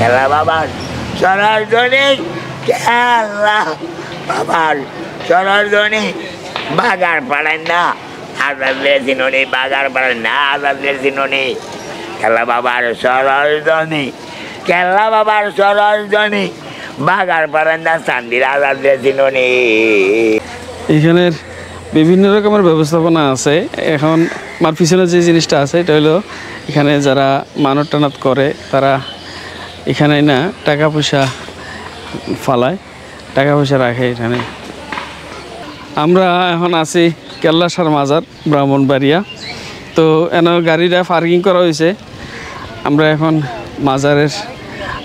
খেলা বাবার সরজনী খেলা বাবার সরজনী বাগার পাড়েন না আজাদের চিনুনি বাগার পাড়েন না আজাদের চিনুনি খেলা বাবার সরজনী খেলা বাবার সরজনী বাগার পাড়েন না চান্দির আজাদের চিনুনি। এখানের বিভিন্ন রকমের ব্যবস্থাপনা আছে। এখন আমার পিছনে যে জিনিসটা আছে এটা হলো এখানে যারা মানত টানাত করে তারা এখানে না টাকা পয়সা ফালায়, টাকা পয়সা রাখে এখানে। আমরা এখন আছি কেল্লাসার মাজার ব্রাহ্মণবাড়িয়া। তো এনে গাড়িটা পার্কিং করা হয়েছে। আমরা এখন মাজারের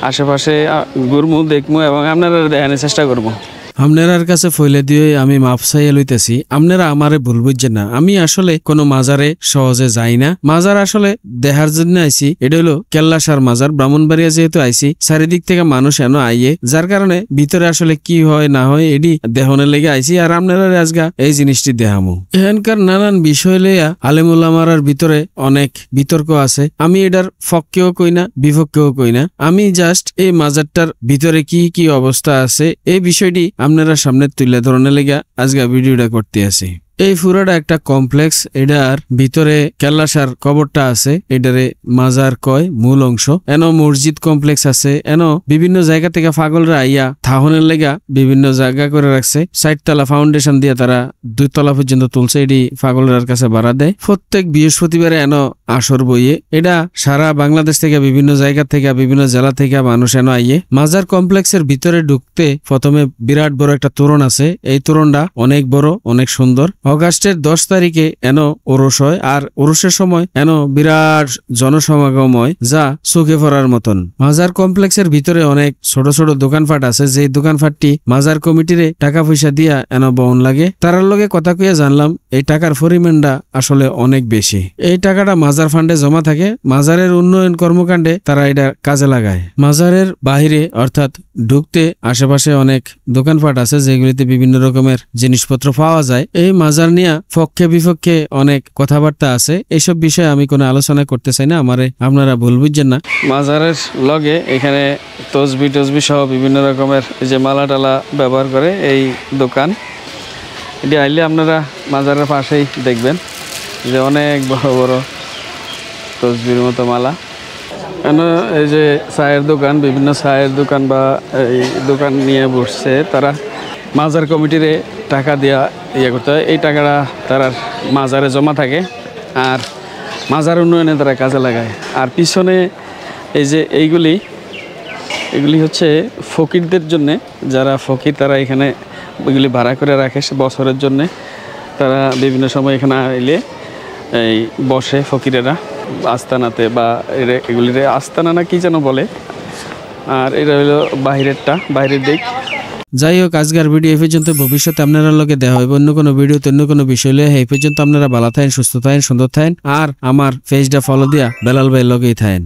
আশেপাশে ঘুরমু দেখমু এবং আপনারা দেখানোর চেষ্টা করবো। আপনার কাছে ফইলে দিয়ে আমি মাপ চাইয়া লইতেছি, আপনারা আমারে ভুল বুঝছেন না। আমি আসলে কোনো মাজারে সহজে যাই না। মাজার আসলে দেখার জন্য আইছি। এটা হলো কেল্লাসার মাজার ব্রাহ্মণবাড়িয়া যেহেতু আইছি, চারিদিক থেকে মানুষ এনো আইয়ে, যার কারণে ভিতরে আসলে কি হয় না হয় এটি দেহনের লেগে আইছি। আর আপনারা আজগা এই জিনিসটি দেখামু। এখানকার নানান বিষয় লইয়া আলেমুলামার ভিতরে অনেক বিতর্ক আছে। আমি এটার পক্ষেও কই না বিপক্ষেও কই না। আমি জাস্ট এই মাজারটার ভিতরে কি কি অবস্থা আছে এই বিষয়টি আপনারা সামনে তুলে ধরনের লেগে আজকে ভিডিওটা করতে আছি। এই পুরাটা একটা কমপ্লেক্স। এটার ভিতরে কেল্লাসার কবরটা আছে, এটারে মাজার কয় মূল অংশ। এন মসজিদ কমপ্লেক্স আছে, এন বিভিন্ন জায়গা থেকে পাগলরা আইয়া থাহনের লেগা বিভিন্ন জায়গা করে রাখছে। 4 তলা ফাউন্ডেশন দিয়ে তারা 2 তলা পর্যন্ত তুলছে। এটি পাগলরার কাছে ভাড়া দেয়। প্রত্যেক বৃহস্পতিবারে এন আসর বইয়ে। এটা সারা বাংলাদেশ থেকে বিভিন্ন জায়গা থেকে বিভিন্ন জেলা থেকে মানুষ এন আইয়ে। মাজার কমপ্লেক্সের ভিতরে ঢুকতে প্রথমে বিরাট বড় একটা তোরণ আছে। এই তোরণটা অনেক বড়, অনেক সুন্দর। অগাস্টের 10 তারিখে এন ওরস হয়, আর ওরসের সময় এন বিরাট জনসমাগম হয় যা চোখে পড়ার মতন। মাজার কমপ্লেক্সের ভিতরে অনেক ছোট ছোট দোকানপাট আছে, যে দোকানপাটটি মাজার কমিটিরে টাকা পয়সা দিয়া এন বহন লাগে। তারার লগে কথা কইয়া জানলাম এই টাকার পরিমাণটা আসলে অনেক বেশি। এই টাকাটা মাজার ফান্ডে জমা থাকে, মাজারের উন্নয়ন কর্মকাণ্ডে তারা এটা কাজে লাগায়। মাজারের বাহিরে অর্থাৎ ঢুকতে আশেপাশে অনেক দোকানপাট আছে যেগুলিতে বিভিন্ন রকমের জিনিসপত্র পাওয়া যায়। এই মাজার নিয়ে পক্ষে বিপক্ষে অনেক কথাবার্তা আছে। এইসব বিষয়ে আমি কোনো আলোচনা করতে চাই না, আপনারা ভুল বুঝছেন না। মাজারের লগে এখানে তসবি টসবি সহ বিভিন্ন রকমের যে মালা টালা ব্যবহার করে এই দোকান। এটি আইলে আপনারা মাজারের পাশেই দেখবেন যে অনেক বড় বড় তসবির মতো মালা। এই যে চায়ের দোকান, বিভিন্ন চায়ের দোকান বা এই দোকান নিয়ে বসছে তারা। মাজার কমিটিরে টাকা দেওয়া করতে হয়। এই টাকাটা তারা মাজারে জমা থাকে আর মাজার উন্নয়নে তারা কাজে লাগায়। আর পিছনে এই যে এগুলি হচ্ছে ফকিরদের জন্যে, যারা ফকির তারা এখানে এগুলি ভাড়া করে রাখে বছরের জন্যে। তারা বিভিন্ন সময় এখানে এলে এই বসে ফকিরেরা আস্তানাতে, বা এগুলিরে আস্তানা না কি যেন বলে। আর এটা হলো বাইরের দিক। যাই হোক, আজকের ভিডিও এই পর্যন্ত। ভবিষ্যতে আপনারা লগে দেখা হবে অন্য কোনো ভিডিওতে অন্য কোনো বিষয় লয়ে। এই পর্যন্ত আপনারা ভালো থাকেন, সুস্থ থাকেন, সুন্দর থাকেন। আর আমার পেজটা ফলো দিয়া বেলাল ভাই লগেই থাকেন।